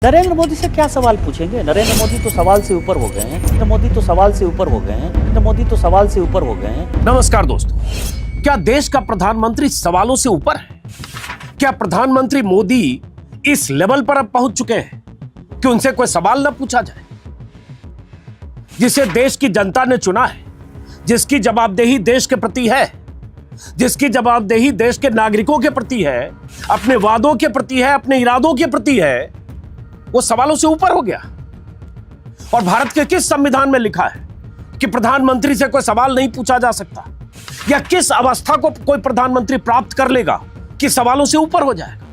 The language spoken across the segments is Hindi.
नरेंद्र मोदी से क्या सवाल पूछेंगे? नरेंद्र मोदी तो सवाल से ऊपर हो गए हैं। नरेंद्र मोदी तो सवाल से ऊपर हो गए हैं। नरेंद्र मोदी तो सवाल से ऊपर हो गए हैं। नमस्कार दोस्तों, क्या देश का प्रधानमंत्री सवालों से ऊपर है? क्या प्रधानमंत्री मोदी इस लेवल पर अब पहुंच चुके हैं कि उनसे कोई सवाल न पूछा जाए? जिसे देश की जनता ने चुना है, जिसकी जवाबदेही देश के प्रति है, जिसकी जवाबदेही देश के नागरिकों के प्रति है, अपने वादों के प्रति है, अपने इरादों के प्रति है, वो सवालों से ऊपर हो गया। और भारत के किस संविधान में लिखा है कि प्रधानमंत्री से कोई सवाल नहीं पूछा जा सकता? या किस अवस्था को कोई प्रधानमंत्री प्राप्त कर लेगा कि सवालों से ऊपर हो जाएगा?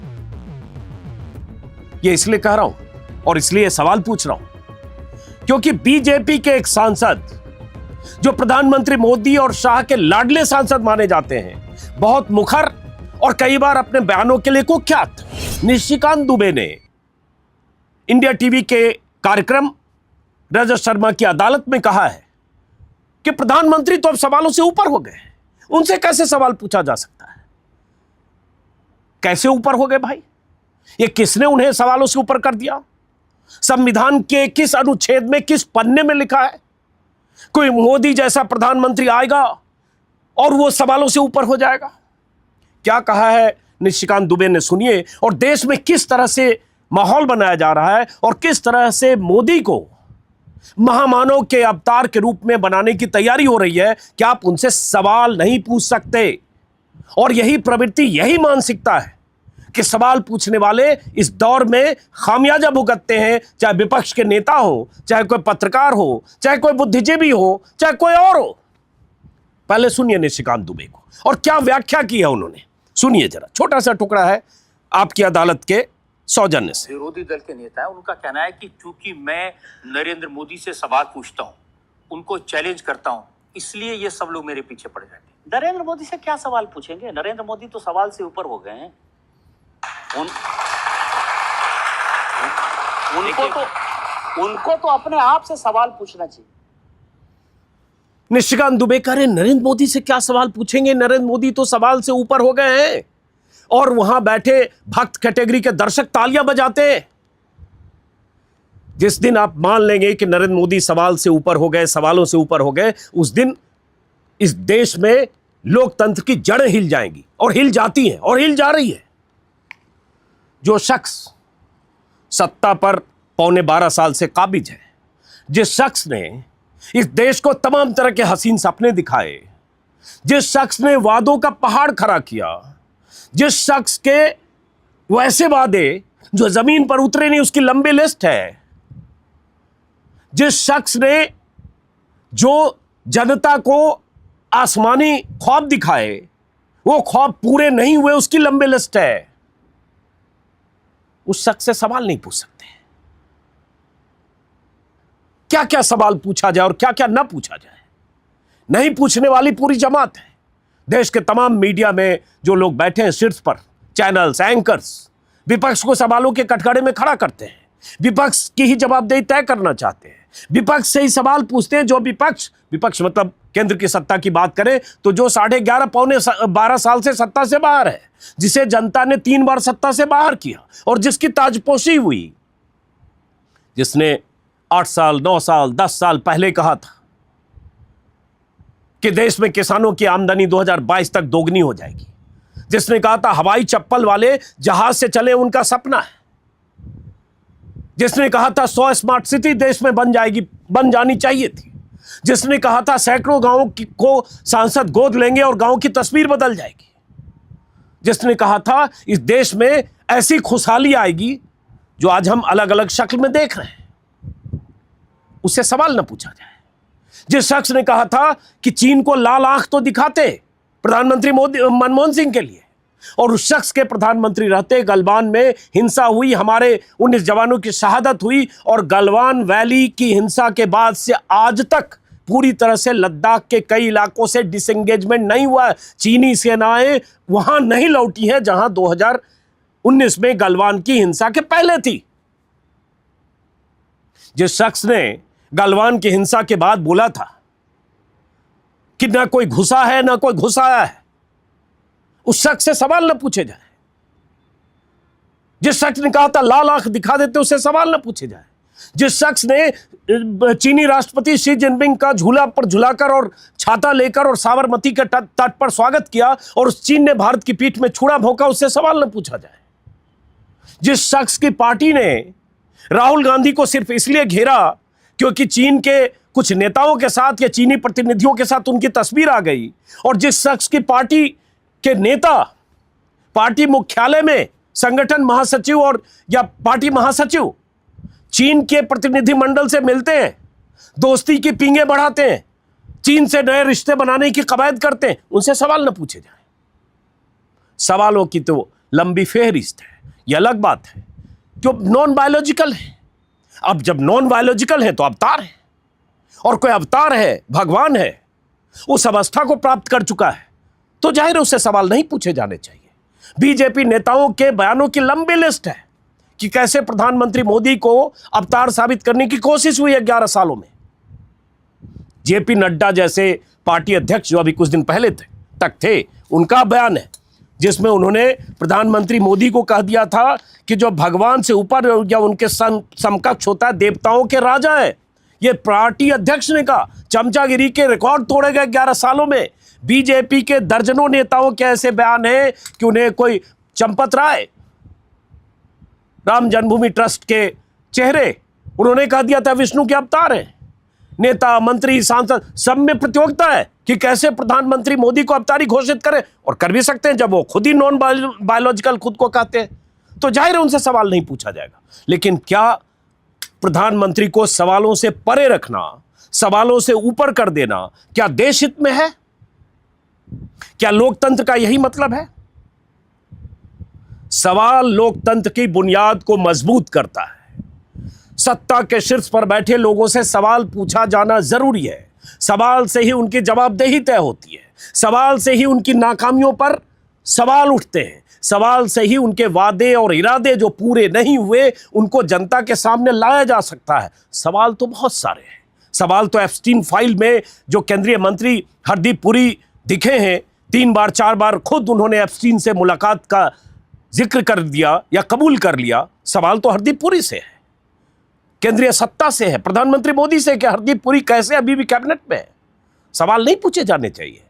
ये इसलिए कह रहा हूं और इसलिए सवाल पूछ रहा हूं क्योंकि बीजेपी के एक सांसद, जो प्रधानमंत्री मोदी और शाह के लाडले सांसद माने जाते हैं, बहुत मुखर और कई बार अपने बयानों के लिए कुख्यात निशिकांत दुबे ने इंडिया टीवी के कार्यक्रम रजत शर्मा की अदालत में कहा है कि प्रधानमंत्री तो अब सवालों से ऊपर हो गए, उनसे कैसे सवाल पूछा जा सकता है? कैसे ऊपर हो गए भाई? ये किसने उन्हें सवालों से ऊपर कर दिया? संविधान के किस अनुच्छेद में, किस पन्ने में लिखा है कोई मोदी जैसा प्रधानमंत्री आएगा और वो सवालों से ऊपर हो जाएगा? क्या कहा है निशिकांत दुबे ने, सुनिए। और देश में किस तरह से माहौल बनाया जा रहा है और किस तरह से मोदी को महामानव के अवतार के रूप में बनाने की तैयारी हो रही है कि आप उनसे सवाल नहीं पूछ सकते। और यही प्रवृत्ति, यही मानसिकता है कि सवाल पूछने वाले इस दौर में खामियाजा भुगतते हैं, चाहे विपक्ष के नेता हो, चाहे कोई पत्रकार हो, चाहे कोई बुद्धिजीवी हो, चाहे कोई और हो। पहले सुनिए निशिकांत दुबे को और क्या व्याख्या की है उन्होंने, सुनिए जरा। छोटा सा टुकड़ा है आपकी अदालत के सौजन्य से। विरोधी दल के नेता है, उनका कहना है कि चूंकि मैं नरेंद्र मोदी से सवाल पूछता हूं, उनको चैलेंज करता हूं, इसलिए ये सब लोग मेरे पीछे पड़ जाते हैं। नरेंद्र मोदी से क्या सवाल पूछेंगे? नरेंद्र मोदी तो सवाल से ऊपर हो गए हैं। उनको तो अपने आप से सवाल पूछना चाहिए। निशिकांत दुबे कह रहे नरेंद्र मोदी से क्या सवाल पूछेंगे? नरेंद्र मोदी तो सवाल से ऊपर हो गए हैं। और वहां बैठे भक्त कैटेगरी के दर्शक तालियां बजाते हैं। जिस दिन आप मान लेंगे कि नरेंद्र मोदी सवाल से ऊपर हो गए, सवालों से ऊपर हो गए, उस दिन इस देश में लोकतंत्र की जड़ें हिल जाएंगी। और हिल जाती हैं और हिल जा रही है। जो शख्स सत्ता पर पौने 12 साल से काबिज है, जिस शख्स ने इस देश को तमाम तरह के हसीन सपने दिखाए, जिस शख्स ने वादों का पहाड़ खड़ा किया, जिस शख्स के वैसे वादे जो जमीन पर उतरे नहीं, उसकी लंबी लिस्ट है, जिस शख्स ने जो जनता को आसमानी ख्वाब दिखाए, वो ख्वाब पूरे नहीं हुए, उसकी लंबी लिस्ट है, उस शख्स से सवाल नहीं पूछ सकते। क्या क्या सवाल पूछा जाए और क्या क्या ना पूछा जाए, नहीं पूछने वाली पूरी जमात है। देश के तमाम मीडिया में जो लोग बैठे हैं शीर्ष पर, चैनल्स, एंकर्स, विपक्ष को सवालों के कटघरे में खड़ा करते हैं, विपक्ष की ही जवाबदेही तय करना चाहते हैं, विपक्ष से ही सवाल पूछते हैं। जो विपक्ष मतलब केंद्र की सत्ता की बात करें तो जो 11.5 पौने 12 साल से सत्ता से बाहर है, जिसे जनता ने 3 बार सत्ता से बाहर किया और जिसकी ताजपोशी हुई, जिसने 8 साल, 9 साल, 10 साल पहले कहा था कि देश में किसानों की आमदनी 2022 तक दोगुनी हो जाएगी, जिसने कहा था हवाई चप्पल वाले जहाज से चले उनका सपना है, जिसने कहा था 100 स्मार्ट सिटी देश में बन जानी चाहिए थी, जिसने कहा था सैकड़ों गांवों को सांसद गोद लेंगे और गांव की तस्वीर बदल जाएगी, जिसने कहा था इस देश में ऐसी खुशहाली आएगी जो आज हम अलग अलग शक्ल में देख रहे हैं, उससे सवाल न पूछा जाए। जिस शख्स ने कहा था कि चीन को लाल आंख तो दिखाते प्रधानमंत्री मनमोहन सिंह के लिए, और उस शख्स के प्रधानमंत्री रहते गलवान में हिंसा हुई, हमारे 19 जवानों की शहादत हुई, और गलवान वैली की हिंसा के बाद से आज तक पूरी तरह से लद्दाख के कई इलाकों से डिसएंगेजमेंट नहीं हुआ। चीनी सेनाएं वहां नहीं लौटी हैं जहां 2019 में गलवान की हिंसा के पहले थी। जिस शख्स ने गलवान की हिंसा के बाद बोला था कि ना कोई घुसा है ना कोई घुसाया है, उस शख्स से सवाल न पूछे जाए। जिस शख्स ने कहा था लाल आंख दिखा देते उससे सवाल न पूछे जाए, जिस शख्स ने चीनी राष्ट्रपति शी जिनपिंग का झूला पर झुलाकर और छाता लेकर और साबरमती के तट पर स्वागत किया और उस चीन ने भारत की पीठ में छुरा भोंका, उससे सवाल न पूछा जाए, जिस शख्स की पार्टी ने राहुल गांधी को सिर्फ इसलिए घेरा क्योंकि चीन के कुछ नेताओं के साथ या चीनी प्रतिनिधियों के साथ उनकी तस्वीर आ गई, और जिस शख्स की पार्टी के नेता पार्टी मुख्यालय में संगठन महासचिव और या पार्टी महासचिव चीन के प्रतिनिधि मंडल से मिलते हैं, दोस्ती की पींगे बढ़ाते हैं, चीन से नए रिश्ते बनाने की कवायद करते हैं, उनसे सवाल न पूछे जाए। सवालों की तो लंबी फेहरिस्त है, यह अलग बात है जो नॉन बायोलॉजिकल है। अब जब नॉन बायोलॉजिकल है तो अवतार है, और कोई अवतार है, भगवान है, उस अवस्था को प्राप्त कर चुका है, तो जाहिर है उससे सवाल नहीं पूछे जाने चाहिए। बीजेपी नेताओं के बयानों की लंबी लिस्ट है कि कैसे प्रधानमंत्री मोदी को अवतार साबित करने की कोशिश हुई है 11 सालों में। जेपी नड्डा जैसे पार्टी अध्यक्ष जो अभी कुछ दिन पहले तक थे, उनका बयान है जिसमें उन्होंने प्रधानमंत्री मोदी को कह दिया था कि जो भगवान से ऊपर या उनके समकक्ष होता है, देवताओं के राजा है। ये पार्टी अध्यक्ष ने कहा। चमचागिरी के रिकॉर्ड तोड़े गए 11 सालों में। बीजेपी के दर्जनों नेताओं के ऐसे बयान हैं कि उन्हें कोई चंपत राय, राम जन्मभूमि ट्रस्ट के चेहरे, उन्होंने कह दिया था विष्णु के अवतार हैं। नेता, मंत्री, सांसद सब में प्रतियोगिता है कि कैसे प्रधानमंत्री मोदी को अवतारी घोषित करें, और कर भी सकते हैं जब वो खुद ही नॉन बायोलॉजिकल खुद को कहते हैं, तो जाहिर है उनसे सवाल नहीं पूछा जाएगा। लेकिन क्या प्रधानमंत्री को सवालों से परे रखना, सवालों से ऊपर कर देना, क्या देश हित में है? क्या लोकतंत्र का यही मतलब है? सवाल लोकतंत्र की बुनियाद को मजबूत करता है। सत्ता के शीर्ष पर बैठे लोगों से सवाल पूछा जाना जरूरी है। सवाल से ही उनकी जवाबदेही तय होती है। सवाल से ही उनकी नाकामियों पर सवाल उठते हैं। सवाल से ही उनके वादे और इरादे जो पूरे नहीं हुए उनको जनता के सामने लाया जा सकता है। सवाल तो बहुत सारे हैं। सवाल तो एप्स्टीन फाइल में जो केंद्रीय मंत्री हरदीप पुरी दिखे हैं, 3 बार 4 बार खुद उन्होंने एप्स्टीन से मुलाकात का जिक्र कर दिया या कबूल कर लिया। सवाल तो हरदीप पुरी से है, केंद्रीय सत्ता से है, प्रधानमंत्री मोदी से कि हरदीप पुरी कैसे अभी भी कैबिनेट में है। सवाल नहीं पूछे जाने चाहिए।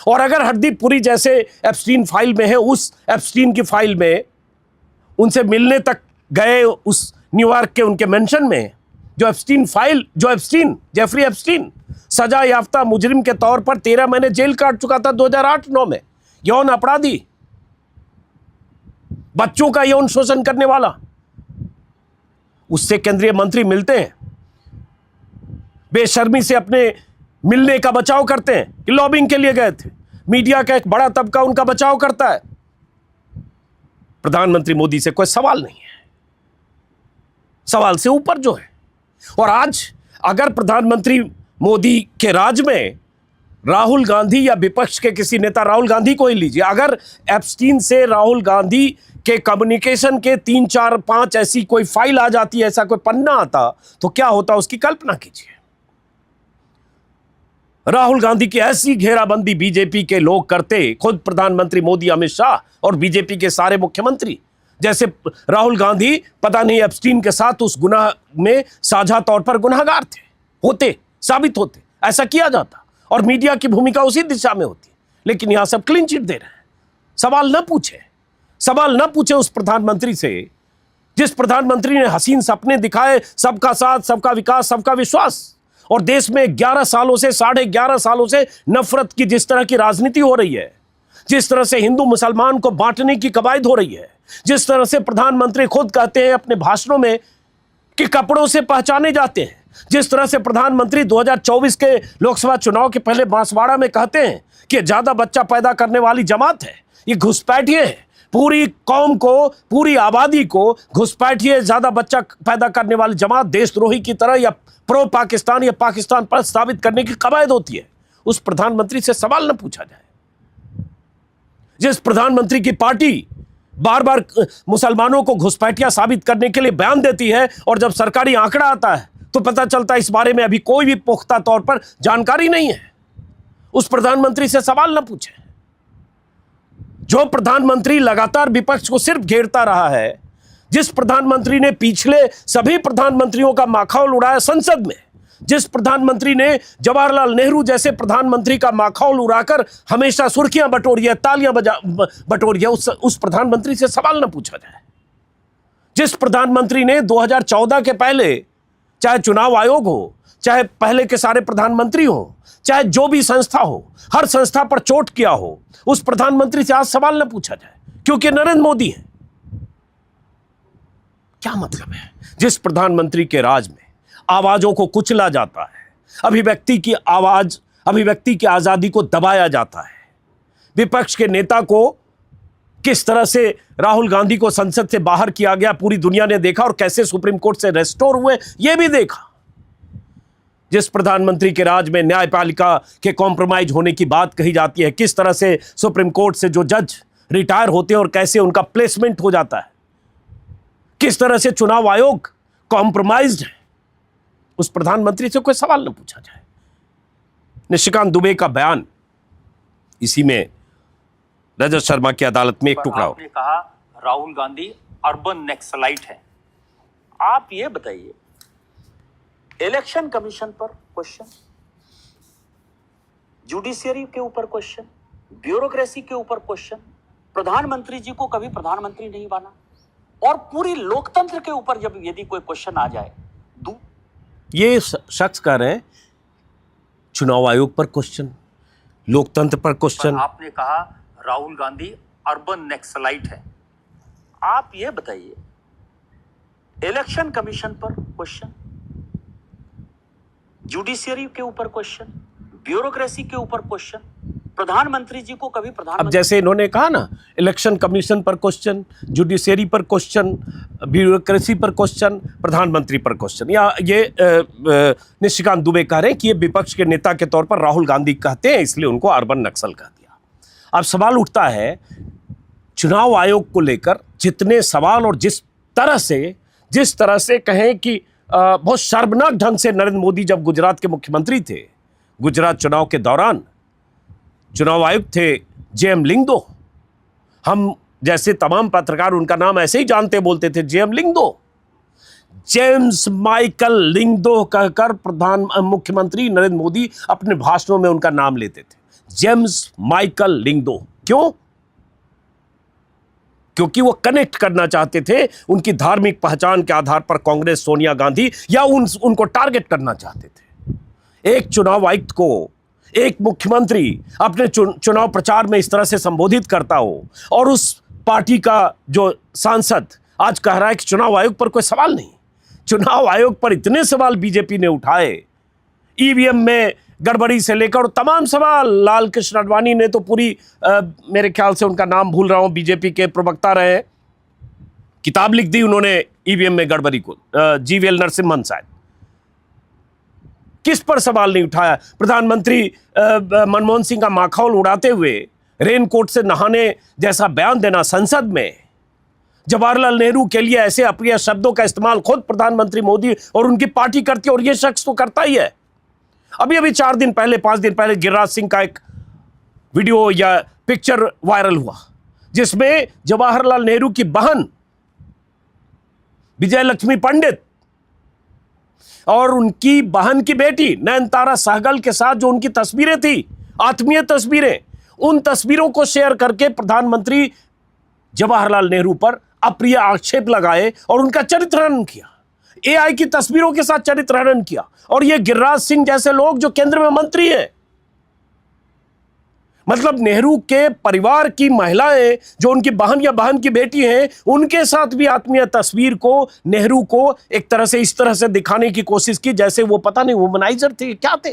और अगर हरदीप पुरी जैसे एप्स्टीन फाइल में है, उस एप्स्टीन की फाइल में उनसे मिलने तक गए, उस न्यूयॉर्क के उनके मेंशन में जो एप्स्टीन जेफरी एप्स्टीन सजा याफ्ता मुजरिम के तौर पर 13 महीने जेल काट चुका था 2008-9 में, यौन अपराधी, बच्चों का यौन शोषण करने वाला, उससे केंद्रीय मंत्री मिलते हैं, बेशर्मी से अपने मिलने का बचाव करते हैं कि लॉबिंग के लिए गए थे। मीडिया का एक बड़ा तबका उनका बचाव करता है। प्रधानमंत्री मोदी से कोई सवाल नहीं है, सवाल से ऊपर जो है। और आज अगर प्रधानमंत्री मोदी के राज में राहुल गांधी या विपक्ष के किसी नेता, राहुल गांधी को ही लीजिए, अगर एप्स्टीन से राहुल गांधी के कम्युनिकेशन के 3, 4, 5 ऐसी कोई फाइल आ जाती, ऐसा कोई पन्ना आता, तो क्या होता उसकी कल्पना कीजिए। राहुल गांधी की ऐसी घेराबंदी बीजेपी के लोग करते, खुद प्रधानमंत्री मोदी, अमित शाह और बीजेपी के सारे मुख्यमंत्री, जैसे राहुल गांधी पता नहीं एप्स्टीन के साथ उस गुनाह में साझा तौर पर गुनाहगार थे, होते, साबित होते, ऐसा किया जाता और मीडिया की भूमिका उसी दिशा में होती। लेकिन यहां सब क्लीन चिट दे रहे हैं। सवाल न पूछे उस प्रधानमंत्री से जिस प्रधानमंत्री ने हसीन सपने दिखाए, सबका साथ, सबका विकास, सबका विश्वास, और देश में 11 सालों से, 11.5 सालों से नफरत की जिस तरह की राजनीति हो रही है, जिस तरह से हिंदू मुसलमान को बांटने की कवायद हो रही है, जिस तरह से प्रधानमंत्री खुद कहते हैं अपने भाषणों में कि कपड़ों से पहचाने जाते हैं, जिस तरह से प्रधानमंत्री 2024 के लोकसभा चुनाव के पहले बांसवाड़ा में कहते हैं कि ज्यादा बच्चा पैदा करने वाली जमात है, ये घुसपैठिए है, पूरी कौम को, पूरी आबादी को घुसपैठिए, ज्यादा बच्चा पैदा करने वाली जमात देशद्रोही की तरह या प्रो पाकिस्तान या पाकिस्तान पर साबित करने की कवायद होती है। उस प्रधानमंत्री से सवाल न पूछा जाए। जिस प्रधानमंत्री की पार्टी बार बार मुसलमानों को घुसपैठिया साबित करने के लिए बयान देती है और जब सरकारी आंकड़ा आता है तो पता चलता है इस बारे में अभी कोई भी पुख्ता तौर पर जानकारी नहीं है, उस प्रधानमंत्री से सवाल न पूछे। जो प्रधानमंत्री लगातार विपक्ष को सिर्फ घेरता रहा है, जिस प्रधानमंत्री ने पिछले सभी प्रधानमंत्रियों का माखौल उड़ाया संसद में, जिस प्रधानमंत्री ने जवाहरलाल नेहरू जैसे प्रधानमंत्री का माखौल उड़ाकर हमेशा सुर्खियां बटोरी है, तालियां बटोरी है, उस प्रधानमंत्री से सवाल न पूछा जाए। जिस प्रधानमंत्री ने 2014 के पहले, चाहे चुनाव आयोग हो, चाहे पहले के सारे प्रधानमंत्री हो, चाहे जो भी संस्था हो, हर संस्था पर चोट किया हो, उस प्रधानमंत्री से आज सवाल न पूछा जाए क्योंकि नरेंद्र मोदी है। क्या मतलब है? जिस प्रधानमंत्री के राज में आवाजों को कुचला जाता है, अभिव्यक्ति की आवाज, अभिव्यक्ति की आजादी को दबाया जाता है, विपक्ष के नेता को किस तरह से राहुल गांधी को संसद से बाहर किया गया पूरी दुनिया ने देखा, और कैसे सुप्रीम कोर्ट से रेस्टोर हुए यह भी देखा। जिस प्रधानमंत्री के राज में न्यायपालिका के कॉम्प्रोमाइज होने की बात कही जाती है, किस तरह से सुप्रीम कोर्ट से जो जज रिटायर होते हैं और कैसे उनका प्लेसमेंट हो जाता है, किस तरह से चुनाव आयोग कॉम्प्रोमाइज्ड है, उस प्रधानमंत्री से कोई सवाल न पूछा जाए। निशिकांत दुबे का बयान इसी में रजत शर्मा की अदालत में एक टुकड़ा हो। आपने कहा राहुल गांधी अर्बन नक्सलाइट है। आप ये बताइए, इलेक्शन कमीशन पर क्वेश्चन, जुडिशियरी के ऊपर क्वेश्चन, ब्यूरोक्रेसी के ऊपर क्वेश्चन, प्रधानमंत्री जी को कभी प्रधानमंत्री नहीं बना, और पूरी लोकतंत्र के ऊपर जब यदि कोई क्वेश्चन आ जाए, ये शख्स कह रहे हैं चुनाव आयोग पर क्वेश्चन, लोकतंत्र पर क्वेश्चन। आपने कहा राहुल गांधी अर्बन नक्सलाइट है। आप ये बताइए, इलेक्शन कमीशन पर क्वेश्चन, जुडिशियरी के ऊपर क्वेश्चन, ब्यूरोक्रेसी के ऊपर क्वेश्चन, प्रधानमंत्री जी को कभी प्रधानमंत्री, अब जैसे इन्होंने कहा ना, इलेक्शन कमीशन पर क्वेश्चन, जुडिशियरी पर क्वेश्चन, ब्यूरोक्रेसी पर क्वेश्चन, प्रधानमंत्री पर क्वेश्चन, या ये निशिकांत दुबे कह रहे हैं कि ये विपक्ष के नेता के तौर पर राहुल गांधी कहते हैं, इसलिए उनको अर्बन नक्सल कह दिया। अब सवाल उठता है, चुनाव आयोग को लेकर जितने सवाल, और जिस तरह से कहें कि बहुत शर्मनाक ढंग से नरेंद्र मोदी जब गुजरात के मुख्यमंत्री थे, गुजरात चुनाव के दौरान चुनाव आयुक्त थे जेएम लिंगदो, हम जैसे तमाम पत्रकार उनका नाम ऐसे ही जानते बोलते थे, JM Lyngdoh, James Michael Lyngdoh कहकर मुख्यमंत्री नरेंद्र मोदी अपने भाषणों में उनका नाम लेते थे, जेम्स माइकल लिंगदो। क्यों? क्योंकि वो कनेक्ट करना चाहते थे उनकी धार्मिक पहचान के आधार पर कांग्रेस, सोनिया गांधी, या उनको टारगेट करना चाहते थे। एक चुनाव आयुक्त को एक मुख्यमंत्री अपने चुनाव प्रचार में इस तरह से संबोधित करता हो, और उस पार्टी का जो सांसद आज कह रहा है कि चुनाव आयोग पर कोई सवाल नहीं। चुनाव आयोग पर इतने सवाल बीजेपी ने उठाए, ईवीएम में गड़बड़ी से लेकर तमाम सवाल। लाल कृष्ण आडवाणी ने तो पूरी मेरे ख्याल से उनका नाम भूल रहा हूं, बीजेपी के प्रवक्ता रहे, किताब लिख दी उन्होंने ईवीएम में गड़बड़ी को, जीवीएल नरसिम्हन शायद। किस पर सवाल नहीं उठाया? प्रधानमंत्री मनमोहन सिंह का माखौल उड़ाते हुए रेनकोट से नहाने जैसा बयान देना संसद में, जवाहरलाल नेहरू के लिए ऐसे अप्रिय शब्दों का इस्तेमाल खुद प्रधानमंत्री मोदी और उनकी पार्टी करती है, और यह शख्स तो करता ही है। अभी 4 दिन पहले, 5 दिन पहले गिरिराज सिंह का एक वीडियो या पिक्चर वायरल हुआ, जिसमें जवाहरलाल नेहरू की बहन विजय लक्ष्मी पंडित और उनकी बहन की बेटी नयनतारा सहगल के साथ जो उनकी तस्वीरें थी, आत्मीय तस्वीरें, उन तस्वीरों को शेयर करके प्रधानमंत्री जवाहरलाल नेहरू पर अप्रिय आक्षेप लगाए और उनका चरित्र हनन किया, एआई की तस्वीरों के साथ चरित्र हनन किया। और ये गिरिराज सिंह जैसे लोग जो केंद्र में मंत्री हैं, मतलब नेहरू के परिवार की महिलाएं जो उनकी बहन या बहन की बेटी हैं, उनके साथ भी आत्मीय तस्वीर को नेहरू को एक तरह से इस तरह से दिखाने की कोशिश की जैसे वो पता नहीं वुमनाइजर थे, क्या थे,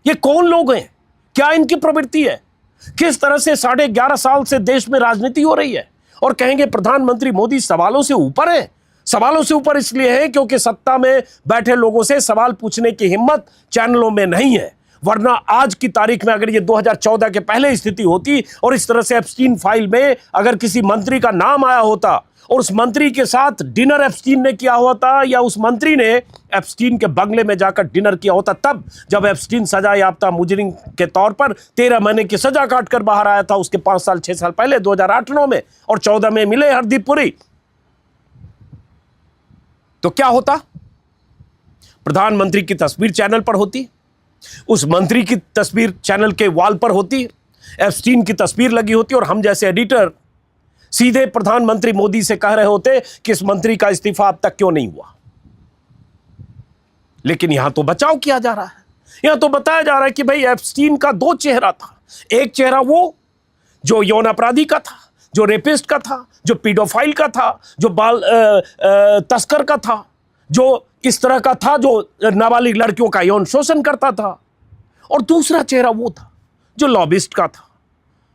ये कौन लोग हैं, क्या इनकी प्रवृत्ति है, किस तरह से 11.5 साल से देश में राजनीति हो रही है। और कहेंगे प्रधानमंत्री मोदी सवालों से ऊपर है। सवालों से ऊपर इसलिए है क्योंकि सत्ता में बैठे लोगों से सवाल पूछने की हिम्मत चैनलों में नहीं है, वरना आज की तारीख में अगर ये 2014 के पहले स्थिति होती और इस तरह से एप्स्टीन फाइल में अगर किसी मंत्री का नाम आया होता और उस मंत्री के साथ डिनर एप्स्टीन ने किया होता या उस मंत्री ने एप्स्टीन के बंगले में जाकर डिनर किया होता, तब जब एप्स्टीन सजा याफ्ता मुजरिम के तौर पर 13 महीने की सजा काटकर बाहर आया था उसके 5 साल 6 साल पहले 2008-9 में और 14 में मिले हरदीप पुरी, तो क्या होता? प्रधानमंत्री की तस्वीर चैनल पर होती, उस मंत्री की तस्वीर चैनल के वॉल पर होती, एप्स्टीन की तस्वीर लगी होती और हम जैसे एडिटर सीधे प्रधानमंत्री मोदी से कह रहे होते कि इस मंत्री का इस्तीफा अब तक क्यों नहीं हुआ। लेकिन यहां तो बचाव किया जा रहा है, यहां तो बताया जा रहा है कि भाई एप्स्टीन का दो चेहरा था। एक चेहरा वो जो यौन अपराधी का था, जो रेपिस्ट का था, जो पीडोफाइल का था, जो बाल तस्कर का था, जो इस तरह का था जो नाबालिग लड़कियों का यौन शोषण करता था। और दूसरा चेहरा वो था जो लॉबिस्ट का था,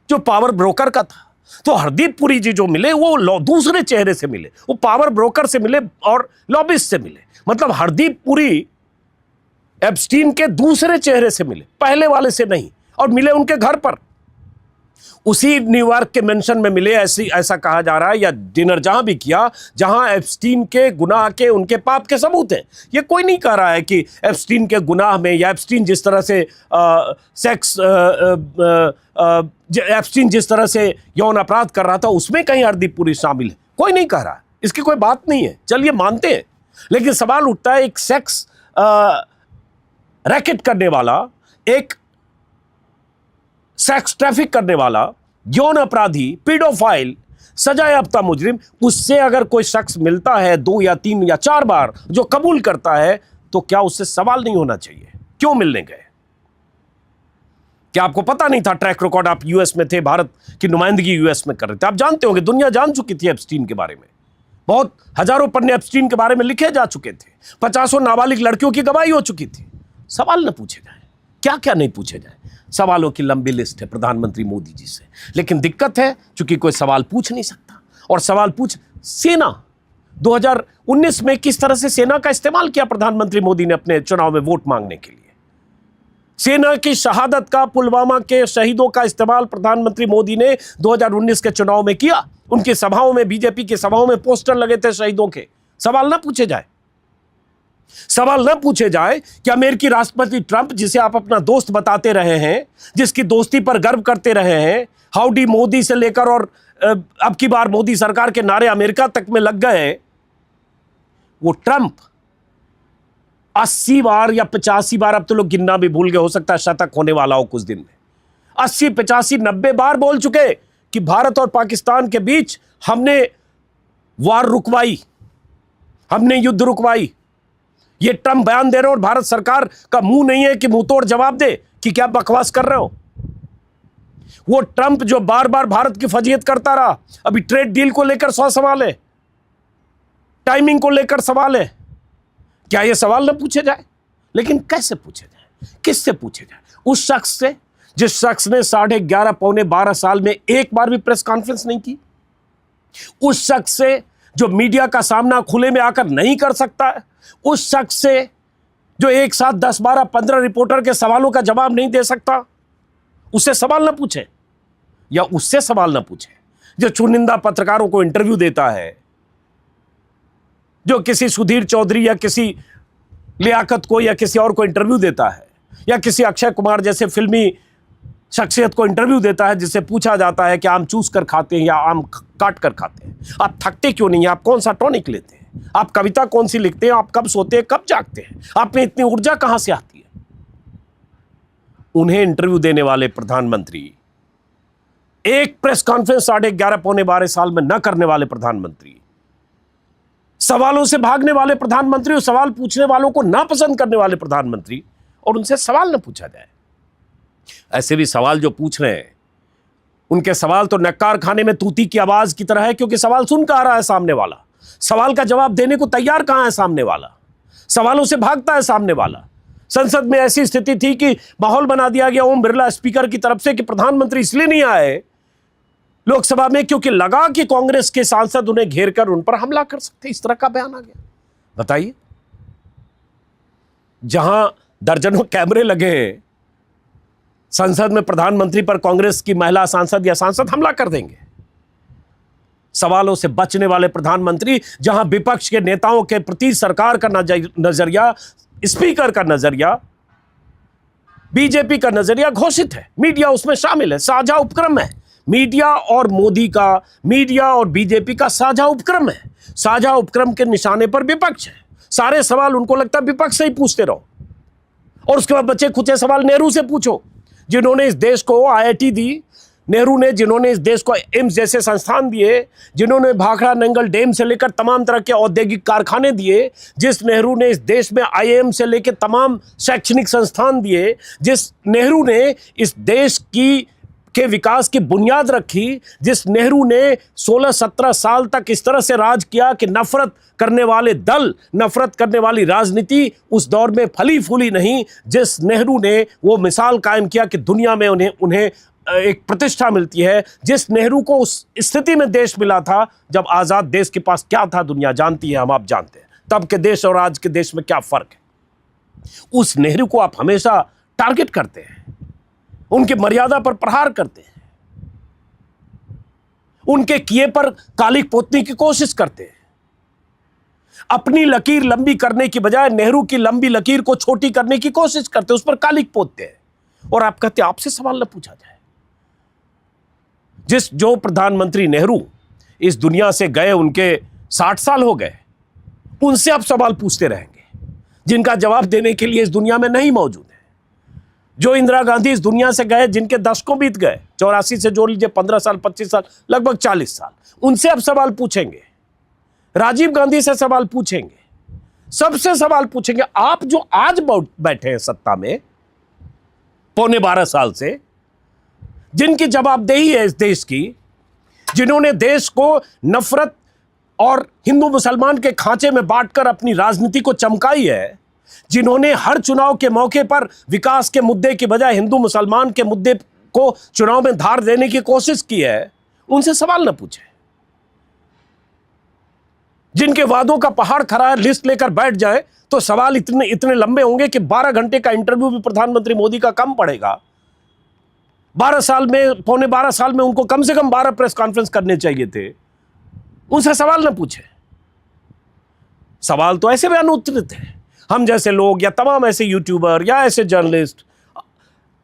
जो पावर ब्रोकर का था। तो हरदीप पुरी जी जो मिले वो दूसरे चेहरे से मिले, वो पावर ब्रोकर से मिले और लॉबिस्ट से मिले। मतलब हरदीप पुरी एप्स्टीन के दूसरे चेहरे से मिले, पहले वाले से नहीं। और मिले उनके घर पर, उसी न्यूयॉर्क के मेंशन में मिले, ऐसा कहा जा रहा है, या डिनर जहां भी किया जहां एप्स्टीन के गुनाह के, उनके पाप के सबूत हैं। ये कोई नहीं कह रहा है कि एप्स्टीन के गुनाह में या एप्स्टीन जिस तरह से एप्स्टीन जिस तरह से यौन अपराध कर रहा था उसमें कहीं हरदीप पुरी शामिल है। कोई नहीं कह रहा है, इसकी कोई बात नहीं है, चलिए मानते हैं। लेकिन सवाल उठता है, एक सेक्स रैकेट करने वाला, एक सेक्स ट्रैफिक करने वाला, यौन अपराधी, पीडोफाइल, सजायाफ्ता मुजरिम, उससे अगर कोई शख्स मिलता है 2 या 3 या 4 बार, जो कबूल करता है, तो क्या उससे सवाल नहीं होना चाहिए क्यों मिलने गए? क्या आपको पता नहीं था ट्रैक रिकॉर्ड? आप यूएस में थे, भारत की नुमाइंदगी यूएस में कर रहे थे, आप जानते होंगे, दुनिया जान चुकी थी एप्स्टीन के बारे में। बहुत हजारों पन्ने एप्स्टीन के बारे में लिखे जा चुके थे, 50 नाबालिग लड़कियों की गवाही हो चुकी थी। सवाल न पूछे जाए, क्या क्या नहीं पूछे जाए। सवालों की लंबी लिस्ट है प्रधानमंत्री मोदी जी से। लेकिन दिक्कत है चूंकि कोई सवाल पूछ नहीं सकता। और सवाल पूछ सेना 2019 में किस तरह से सेना का इस्तेमाल किया प्रधानमंत्री मोदी ने अपने चुनाव में वोट मांगने के लिए। सेना की शहादत का, पुलवामा के शहीदों का इस्तेमाल प्रधानमंत्री मोदी ने 2019 के चुनाव में किया। उनकी सभाओं में, बीजेपी की सभाओं में पोस्टर लगे थे शहीदों के। सवाल ना पूछे जाए, सवाल न पूछे जाए कि अमेरिकी राष्ट्रपति ट्रंप, जिसे आप अपना दोस्त बताते रहे हैं, जिसकी दोस्ती पर गर्व करते रहे हैं, हाउडी मोदी से लेकर और अब की बार मोदी सरकार के नारे अमेरिका तक में लग गए, वो ट्रंप 80 बार या 85 बार, अब तो लोग गिनना भी भूल गए, हो सकता है शतक होने वाला हो कुछ दिन में, 80, 85, 90 बार बोल चुके कि भारत और पाकिस्तान के बीच हमने वार रुकवाई, हमने युद्ध रुकवाई। ये ट्रंप बयान दे रहे हो और भारत सरकार का मुंह नहीं है कि मुंह तोड़ जवाब दे कि क्या बकवास कर रहे हो। वो ट्रंप जो बार बार भारत की फजीहत करता रहा, अभी ट्रेड डील को लेकर 100 सवाल है, टाइमिंग को लेकर सवाल है। क्या ये सवाल न पूछे जाए? लेकिन कैसे पूछे जाए, किससे पूछे जाए? उस शख्स से जिस शख्स ने 11.5 पौने 12 साल में एक बार भी प्रेस कॉन्फ्रेंस नहीं की, उस शख्स से जो मीडिया का सामना खुले में आकर नहीं कर सकता है, उस शख्स से जो एक साथ 10, 12, 15 रिपोर्टर के सवालों का जवाब नहीं दे सकता, उससे सवाल ना पूछे। या उससे सवाल ना पूछे जो चुनिंदा पत्रकारों को इंटरव्यू देता है, जो किसी सुधीर चौधरी या किसी लियाकत को या किसी और को इंटरव्यू देता है, या किसी अक्षय कुमार जैसे फिल्मी शख्सियत को इंटरव्यू देता है, जिससे पूछा जाता है कि आम चूस कर खाते हैं या आम काट कर खाते हैं, आप थकते क्यों नहीं हैं, आप कौन सा टॉनिक लेते हैं, आप कविता कौन सी लिखते हैं, आप कब सोते हैं, कब जागते हैं, आप में इतनी ऊर्जा कहां से आती है। उन्हें इंटरव्यू देने वाले प्रधानमंत्री, एक प्रेस कॉन्फ्रेंस 11.5 पौने 12 साल में न करने वाले प्रधानमंत्री, सवालों से भागने वाले प्रधानमंत्री और सवाल पूछने वालों को नापसंद करने वाले प्रधानमंत्री, और उनसे सवाल न पूछा जाए। ऐसे भी सवाल जो पूछ रहे हैं, उनके सवाल तो नक्कार खाने में तूती की आवाज की तरह है, क्योंकि सवाल सुन कर आ रहा है सामने वाला, सवाल का जवाब देने को तैयार कहां है सामने वाला, सवालों से भागता है सामने वाला। संसद में ऐसी स्थिति थी कि माहौल बना दिया गया ओम बिरला स्पीकर की तरफ से कि प्रधानमंत्री इसलिए नहीं आए लोकसभा में क्योंकि लगा कि कांग्रेस के सांसद उन्हें घेर कर उन पर हमला कर सकते। इस तरह का बयान आ गया। बताइए, जहां दर्जनों कैमरे लगे हैं, संसद में प्रधानमंत्री पर कांग्रेस की महिला सांसद या सांसद हमला कर देंगे। सवालों से बचने वाले प्रधानमंत्री, जहां विपक्ष के नेताओं के प्रति सरकार का नजरिया, स्पीकर का नजरिया, बीजेपी का नजरिया घोषित है, मीडिया उसमें शामिल है, साझा उपक्रम है, मीडिया और मोदी का, मीडिया और बीजेपी का साझा उपक्रम है। साझा उपक्रम के निशाने पर विपक्ष है। सारे सवाल उनको लगता है विपक्ष से ही पूछते रहो, और उसके बाद बचे खुचे सवाल नेहरू से पूछो, जिन्होंने इस देश को आईआईटी दी, नेहरू ने जिन्होंने इस देश को एम्स जैसे संस्थान दिए, जिन्होंने भाखड़ा नंगल डैम से लेकर तमाम तरह के औद्योगिक कारखाने दिए, जिस नेहरू ने इस देश में आईआईएम से लेकर तमाम शैक्षणिक संस्थान दिए, जिस नेहरू ने इस देश के विकास की बुनियाद रखी, जिस नेहरू ने 16-17 साल तक इस तरह से राज किया कि नफरत करने वाले दल, नफरत करने वाली राजनीति उस दौर में फली फूली नहीं, जिस नेहरू ने वो मिसाल कायम किया कि दुनिया में उन्हें एक प्रतिष्ठा मिलती है, जिस नेहरू को उस स्थिति में देश मिला था जब आजाद देश के पास क्या था दुनिया जानती है, हम आप जानते हैं तब के देश और आज के देश में क्या फर्क है। उस नेहरू को आप हमेशा टारगेट करते हैं, उनकी मर्यादा पर प्रहार करते हैं, उनके किए पर कालिक पोतने की कोशिश करते हैं। अपनी लकीर लंबी करने की बजाय नेहरू की लंबी लकीर को छोटी करने की कोशिश करते हैं, उस पर कालिक पोतते हैं, और आप कहते हैं आपसे सवाल न पूछा जाए। जो प्रधानमंत्री नेहरू इस दुनिया से गए, उनके 60 साल हो गए, उनसे आप सवाल पूछते रहेंगे जिनका जवाब देने के लिए इस दुनिया में नहीं मौजूद है। जो इंदिरा गांधी इस दुनिया से गए, जिनके दशकों बीत गए, 84 से जोड़ लीजिए 15 साल 25 साल, लगभग 40 साल, उनसे आप सवाल पूछेंगे। राजीव गांधी से सवाल पूछेंगे, सबसे सवाल पूछेंगे। आप जो आज बैठे हैं सत्ता में पौने 12 साल से, जिनकी जवाबदेही है इस देश की, जिन्होंने देश को नफरत और हिंदू मुसलमान के खांचे में बांटकर अपनी राजनीति को चमकाई है, जिन्होंने हर चुनाव के मौके पर विकास के मुद्दे की बजाय हिंदू मुसलमान के मुद्दे को चुनाव में धार देने की कोशिश की है, उनसे सवाल न पूछे। जिनके वादों का पहाड़ खड़ा है, लिस्ट लेकर बैठ जाए तो सवाल इतने लंबे होंगे कि 12 घंटे का इंटरव्यू भी प्रधानमंत्री मोदी का कम पड़ेगा। 12 साल में, पौने 12 साल में उनको कम से कम 12 प्रेस कॉन्फ्रेंस करने चाहिए थे, उनसे सवाल न पूछे। सवाल तो ऐसे भी अनुत्तरित है। हम जैसे लोग या तमाम ऐसे यूट्यूबर या ऐसे जर्नलिस्ट,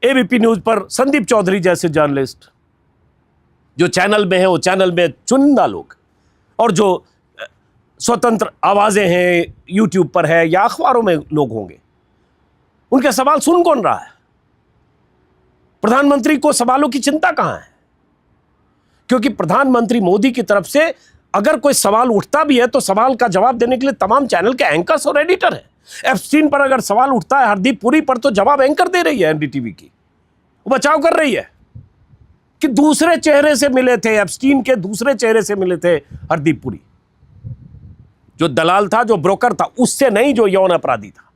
एबीपी न्यूज पर संदीप चौधरी जैसे जर्नलिस्ट जो चैनल में है, वो चैनल में चुनिंदा लोग, और जो स्वतंत्र आवाजें हैं यूट्यूब पर है या अखबारों में लोग होंगे, उनके सवाल सुन कौन रहा है? प्रधानमंत्री को सवालों की चिंता कहां है? क्योंकि प्रधानमंत्री मोदी की तरफ से अगर कोई सवाल उठता भी है तो सवाल का जवाब देने के लिए तमाम चैनल के एंकर्स और एडिटर हैं। एप्स्टीन पर अगर सवाल उठता है, हरदीप पुरी पर, तो जवाब एंकर दे रही है एनडीटीवी की, वो बचाव कर रही है कि दूसरे चेहरे से मिले थे, एप्स्टीन के दूसरे चेहरे से मिले थे हरदीप पुरी, जो दलाल था, जो ब्रोकर था, उससे नहीं जो यौन अपराधी था।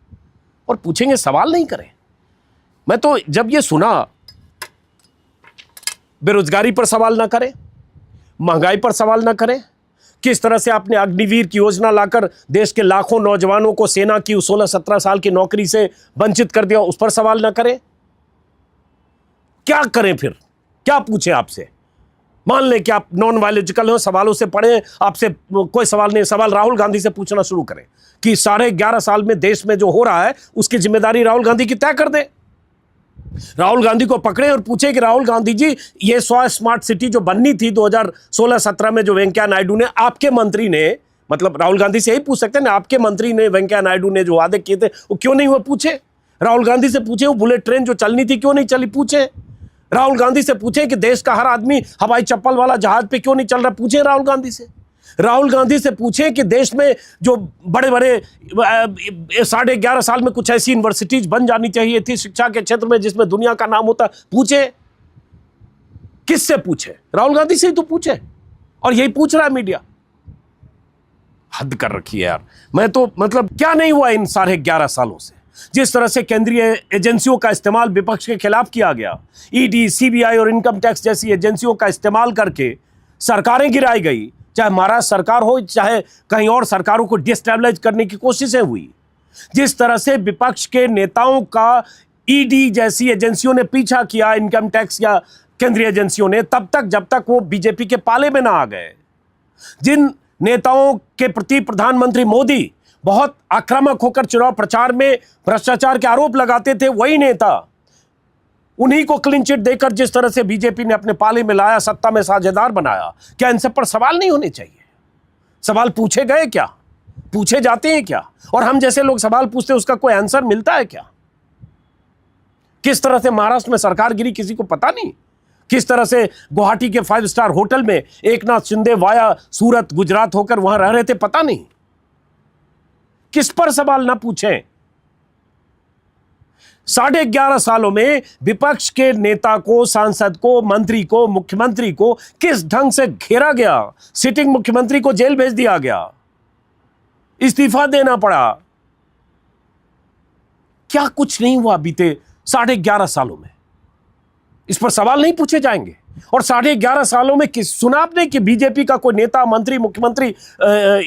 और पूछेंगे सवाल नहीं करें। मैं तो जब ये सुना, बेरोजगारी पर सवाल ना करें, महंगाई पर सवाल ना करें, किस तरह से आपने अग्निवीर की योजना लाकर देश के लाखों नौजवानों को सेना की 16-17 साल की नौकरी से वंचित कर दिया, उस पर सवाल ना करें, क्या करें फिर? क्या पूछें आपसे? मान लें कि आप नॉन बायोलॉजिकल हो, सवालों से पढ़े, आपसे कोई सवाल नहीं, सवाल राहुल गांधी से पूछना शुरू करें कि 11.5 साल में देश में जो हो रहा है उसकी जिम्मेदारी राहुल गांधी की तय कर दे। राहुल गांधी को पकड़े और पूछे कि राहुल गांधी जी, ये 100 स्मार्ट सिटी जो बननी थी 2016-17 में, जो वेंकैया नायडू ने, आपके मंत्री ने, मतलब राहुल गांधी से यही पूछ सकते हैं ना, आपके मंत्री ने, वेंकैया नायडू ने जो वादे किए थे वो क्यों नहीं हुए? पूछे राहुल गांधी से, पूछे वो बुलेट ट्रेन जो चलनी थी क्यों नहीं चली? पूछे राहुल गांधी से, पूछे कि देश का हर आदमी हवाई चप्पल वाला जहाज पे क्यों नहीं चल रहा? पूछे राहुल गांधी से। राहुल गांधी से पूछे कि देश में जो बड़े बड़े 11.5 साल में कुछ ऐसी यूनिवर्सिटीज बन जानी चाहिए थी शिक्षा के क्षेत्र में जिसमें दुनिया का नाम होता। पूछे, किससे पूछे? राहुल गांधी से ही तो पूछे, और यही पूछ रहा है मीडिया। हद कर रखी है यार। मैं तो मतलब क्या नहीं हुआ इन 11.5 सालों से? जिस तरह से केंद्रीय एजेंसियों का इस्तेमाल विपक्ष के खिलाफ किया गया, ईडी, सीबीआई और इनकम टैक्स जैसी एजेंसियों का इस्तेमाल करके सरकारें गिराई गई, चाहे महाराष्ट्र सरकार हो, चाहे कहीं और सरकारों को डिस्टेबलाइज करने की कोशिशें हुई। जिस तरह से विपक्ष के नेताओं का ईडी जैसी एजेंसियों ने पीछा किया, इनकम टैक्स या केंद्रीय एजेंसियों ने, तब तक जब तक वो बीजेपी के पाले में ना आ गए। जिन नेताओं के प्रति प्रधानमंत्री मोदी बहुत आक्रामक होकर चुनाव प्रचार में भ्रष्टाचार के आरोप लगाते थे, वही नेता उन्हीं को क्लीन चिट देकर जिस तरह से बीजेपी ने अपने पाले में लाया, सत्ता में साझेदार बनाया, क्या इन सब पर सवाल नहीं होने चाहिए? सवाल पूछे गए क्या? पूछे जाते हैं क्या? और हम जैसे लोग सवाल पूछते हैं, उसका कोई आंसर मिलता है क्या? किस तरह से महाराष्ट्र में सरकार गिरी किसी को पता नहीं। किस तरह से गुवाहाटी के 5 स्टार होटल में एकनाथ शिंदे वाया सूरत गुजरात होकर वहां रह रहे थे, पता नहीं। किस पर सवाल ना पूछें? 11.5 सालों में विपक्ष के नेता को, सांसद को, मंत्री को, मुख्यमंत्री को किस ढंग से घेरा गया। सिटिंग मुख्यमंत्री को जेल भेज दिया गया, इस्तीफा देना पड़ा। क्या कुछ नहीं हुआ बीते 11.5 सालों में? इस पर सवाल नहीं पूछे जाएंगे? और 11.5 सालों में किस सुना आपने कि बीजेपी का कोई नेता, मंत्री, मुख्यमंत्री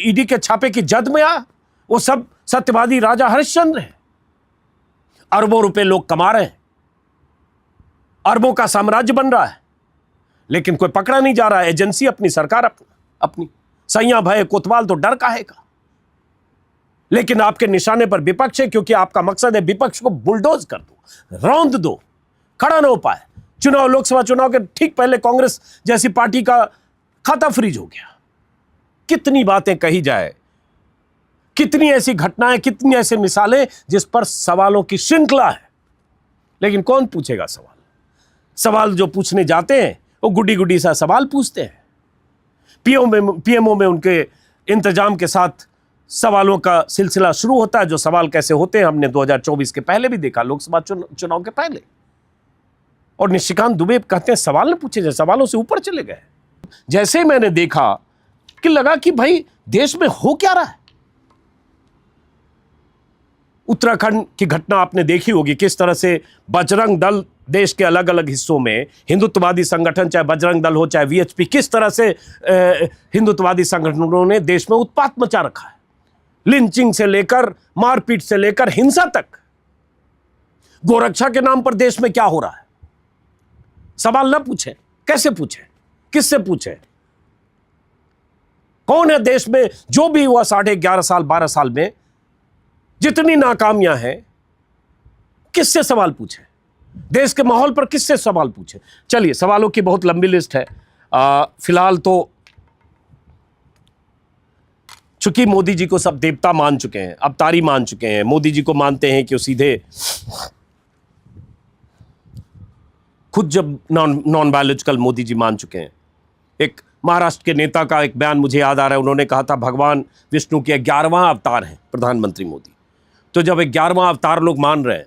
ईडी के छापे की जद में आया? वो सब सत्यवादी राजा हरिश्चंद्र है। अरबों रुपए लोग कमा रहे हैं, अरबों का साम्राज्य बन रहा है, लेकिन कोई पकड़ा नहीं जा रहा है। एजेंसी अपनी, सरकार अपनी। सैया भय कोतवाल तो डर काहेगा। लेकिन आपके निशाने पर विपक्ष है, क्योंकि आपका मकसद है विपक्ष को बुलडोज कर दो, रौंद दो, खड़ा ना हो पाए। चुनाव, लोकसभा चुनाव के ठीक पहले कांग्रेस जैसी पार्टी का खाता फ्रीज हो गया। कितनी बातें कही जाए, कितनी ऐसी घटनाएं, कितनी ऐसी मिसालें जिस पर सवालों की श्रृंखला है, लेकिन कौन पूछेगा सवाल? सवाल जो पूछने जाते हैं वो गुड्डी गुड्डी सा सवाल पूछते हैं। पीएमओ में उनके इंतजाम के साथ सवालों का सिलसिला शुरू होता है। जो सवाल कैसे होते हैं हमने 2024 के पहले भी देखा, लोकसभा चुनाव के पहले। और निशिकांत दुबे कहते हैं सवाल न पूछे जाए, सवालों से ऊपर चले गए। जैसे मैंने देखा कि लगा कि भाई देश में हो क्या रहा है। उत्तराखंड की घटना आपने देखी होगी, किस तरह से बजरंग दल देश के अलग अलग हिस्सों में, हिंदुत्ववादी संगठन, चाहे बजरंग दल हो चाहे वीएचपी, किस तरह से हिंदुत्ववादी संगठनों ने देश में उत्पात मचा रखा है। लिंचिंग से लेकर, मारपीट से लेकर, हिंसा तक। गोरक्षा के नाम पर देश में क्या हो रहा है? सवाल ना पूछे, कैसे पूछे? किससे पूछे? कौन है देश में? जो भी हुआ 11.5 साल, 12 साल में जितनी नाकामियां हैं, किससे सवाल पूछे? देश के माहौल पर किससे सवाल पूछे? चलिए, सवालों की बहुत लंबी लिस्ट है। फिलहाल तो चूंकि मोदी जी को सब देवता मान चुके हैं, अवतारी मान चुके हैं, मोदी जी को मानते हैं कि वो सीधे खुद जब नॉन बायोलॉजिकल मोदी जी मान चुके हैं। एक महाराष्ट्र के नेता का एक बयान मुझे याद आ रहा है, उन्होंने कहा था भगवान विष्णु के 11वां अवतार हैं प्रधानमंत्री मोदी। तो जब 11वां अवतार लोग मान रहे हैं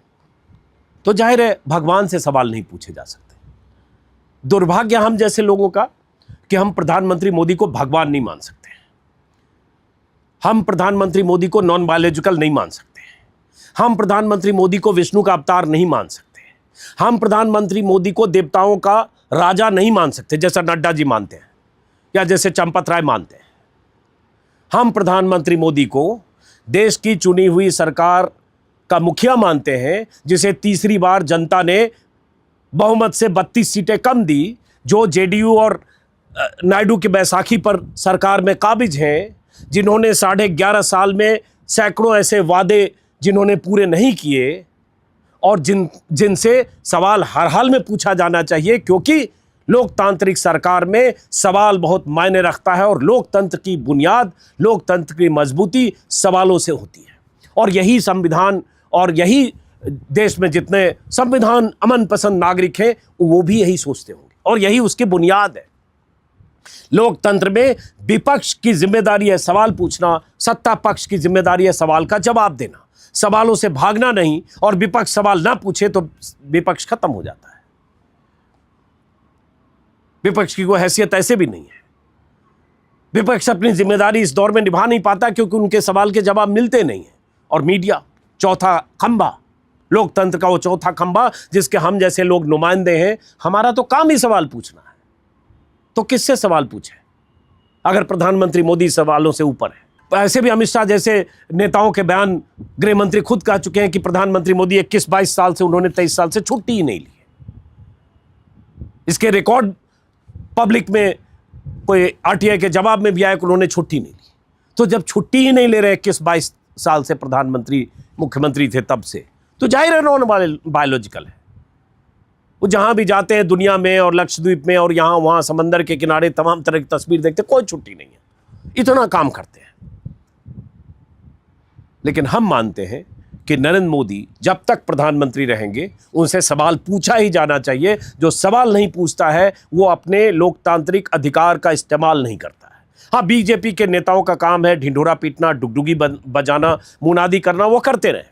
तो जाहिर है भगवान से सवाल नहीं पूछे जा सकते। दुर्भाग्य हम जैसे लोगों का कि हम प्रधानमंत्री मोदी को भगवान नहीं मान सकते, हम प्रधानमंत्री मोदी को नॉन बायोलॉजिकल नहीं मान सकते, हम प्रधानमंत्री मोदी को विष्णु का अवतार नहीं मान सकते, हम प्रधानमंत्री मोदी को देवताओं का राजा नहीं मान सकते जैसा नड्डा जी मानते हैं या जैसे चंपत राय मानते हैं। हम प्रधानमंत्री मोदी को देश की चुनी हुई सरकार का मुखिया मानते हैं, जिसे तीसरी बार जनता ने बहुमत से 32 सीटें कम दी, जो जेडीयू और नायडू की बैसाखी पर सरकार में काबिज हैं, जिन्होंने 11.5 साल में सैकड़ों ऐसे वादे जिन्होंने पूरे नहीं किए, और जिनसे सवाल हर हाल में पूछा जाना चाहिए, क्योंकि लोकतांत्रिक सरकार में सवाल बहुत मायने रखता है और लोकतंत्र की बुनियाद, लोकतंत्र की मजबूती सवालों से होती है। और यही संविधान और यही देश में जितने संविधान अमन पसंद नागरिक हैं वो भी यही सोचते होंगे, और यही उसकी बुनियाद है। लोकतंत्र में विपक्ष की जिम्मेदारी है सवाल पूछना, सत्ता पक्ष की जिम्मेदारी है सवाल का जवाब देना, सवालों से भागना नहीं। और विपक्ष सवाल ना पूछे तो विपक्ष खत्म हो जाता है। विपक्ष की कोई हैसियत ऐसे भी नहीं है। विपक्ष अपनी जिम्मेदारी इस दौर में निभा नहीं पाता क्योंकि उनके सवाल के जवाब मिलते नहीं हैं। और मीडिया चौथा खंभा, लोकतंत्र का वो चौथा खंभा जिसके हम जैसे लोग नुमाइंदे हैं, हमारा तो काम ही सवाल पूछना है। तो किससे सवाल पूछे अगर प्रधानमंत्री मोदी सवालों से ऊपर है? ऐसे भी अमित शाह जैसे नेताओं के बयान, गृह मंत्री खुद कह चुके हैं कि प्रधानमंत्री मोदी 21-22 साल से, उन्होंने 23 साल से छुट्टी ही नहीं ली है। इसके रिकॉर्ड पब्लिक में कोई आरटीआई के जवाब में भी आया कि उन्होंने छुट्टी नहीं ली। तो जब छुट्टी ही नहीं ले रहे 21-22 साल से प्रधानमंत्री मुख्यमंत्री थे तब से, तो जाहिर है नॉन बायोलॉजिकल है। वो जहां भी जाते हैं दुनिया में और लक्षद्वीप में और यहां वहां समंदर के किनारे तमाम तरह की तस्वीर देखते, कोई छुट्टी नहीं है, इतना काम करते हैं। लेकिन हम मानते हैं कि नरेंद्र मोदी जब तक प्रधानमंत्री रहेंगे उनसे सवाल पूछा ही जाना चाहिए। जो सवाल नहीं पूछता है वो अपने लोकतांत्रिक अधिकार का इस्तेमाल नहीं करता है। हाँ, बीजेपी के नेताओं का काम है ढिंढोरा पीटना, डुगडुगी बजाना, मुनादी करना, वो करते रहे।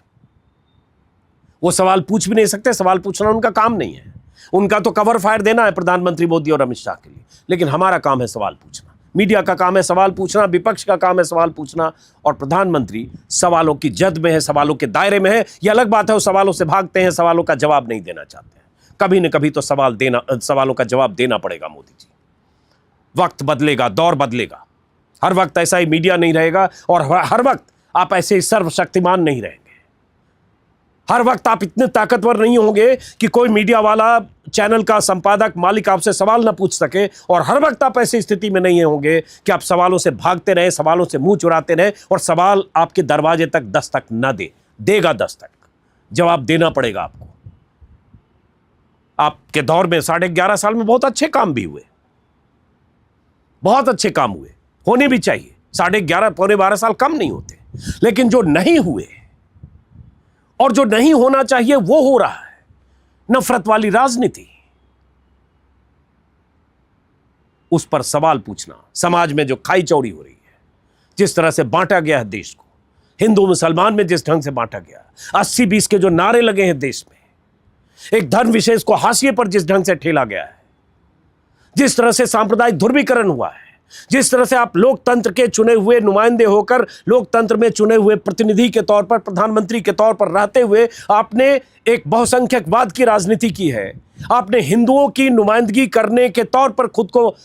वो सवाल पूछ भी नहीं सकते, सवाल पूछना उनका काम नहीं है। उनका तो कवर फायर देना है प्रधानमंत्री मोदी और अमित शाह के लिए, लेकिन हमारा काम है सवाल पूछना। मीडिया का काम है सवाल पूछना, विपक्ष का काम है सवाल पूछना, और प्रधानमंत्री सवालों की जद में है, सवालों के दायरे में है। यह अलग बात है वो सवालों से भागते हैं, सवालों का जवाब नहीं देना चाहते हैं। कभी न कभी तो सवालों का जवाब देना पड़ेगा मोदी जी। वक्त बदलेगा, दौर बदलेगा, हर वक्त ऐसा ही मीडिया नहीं रहेगा और हर वक्त आप ऐसे ही सर्वशक्तिमान नहीं रहेंगे। हर वक्त आप इतने ताकतवर नहीं होंगे कि कोई मीडिया वाला, चैनल का संपादक, मालिक आपसे सवाल ना पूछ सके, और हर वक्त आप ऐसी स्थिति में नहीं होंगे कि आप सवालों से भागते रहे, सवालों से मुंह चुराते रहे और सवाल आपके दरवाजे तक दस्तक न देगा दस्तक। जवाब देना पड़ेगा आपको। आपके दौर में 11.5 साल में बहुत अच्छे काम भी हुए, बहुत अच्छे काम हुए, होने भी चाहिए। 11.5 पौने 12 साल कम नहीं होते, लेकिन जो नहीं हुए और जो नहीं होना चाहिए वो हो रहा है। नफरत वाली राजनीति, उस पर सवाल पूछना, समाज में जो खाई चौड़ी हो रही है, जिस तरह से बांटा गया है देश को, हिंदू मुसलमान में जिस ढंग से बांटा गया, 80-20 के जो नारे लगे हैं देश में, एक धर्म विशेष को हाशिए पर जिस ढंग से ठेला गया है, जिस तरह से सांप्रदायिक ध्रुवीकरण हुआ है, जिस तरह से आप लोकतंत्र के चुने हुए नुमाइंदे होकर लोकतंत्र में चुने हुए प्रतिनिधि के तौर पर, प्रधानमंत्री के तौर पर रहते हुए आपने एक बहुसंख्यकवाद की राजनीति की है। आपने हिंदुओं की नुमाइंदगी करने के तौर पर खुद को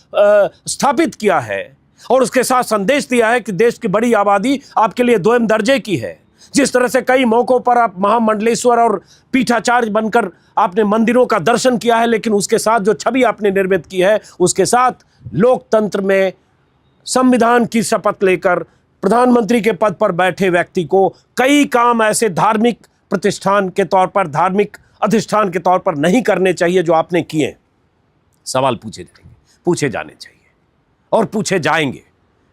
स्थापित किया है और उसके साथ संदेश दिया है कि देश की बड़ी आबादी आपके लिए दोयम दर्जे की है। जिस तरह से कई मौकों पर आप महामंडलेश्वर और पीठाचार्य बनकर आपने मंदिरों का दर्शन किया है, लेकिन उसके साथ जो छवि आपने निर्मित की है, उसके साथ लोकतंत्र में संविधान की शपथ लेकर प्रधानमंत्री के पद पर बैठे व्यक्ति को कई काम ऐसे धार्मिक प्रतिष्ठान के तौर पर, धार्मिक अधिष्ठान के तौर पर नहीं करने चाहिए जो आपने किए। सवाल पूछे जाने चाहिए और पूछे जाएंगे।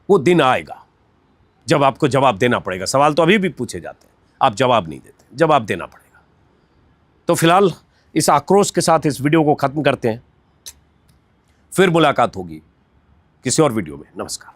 वो दिन आएगा जब आपको जवाब देना पड़ेगा। सवाल तो अभी भी पूछे जाते हैं, आप जवाब नहीं देते, जवाब देना पड़ेगा। तो फिलहाल इस आक्रोश के साथ इस वीडियो को खत्म करते हैं। फिर मुलाकात होगी किसी और वीडियो में। नमस्कार।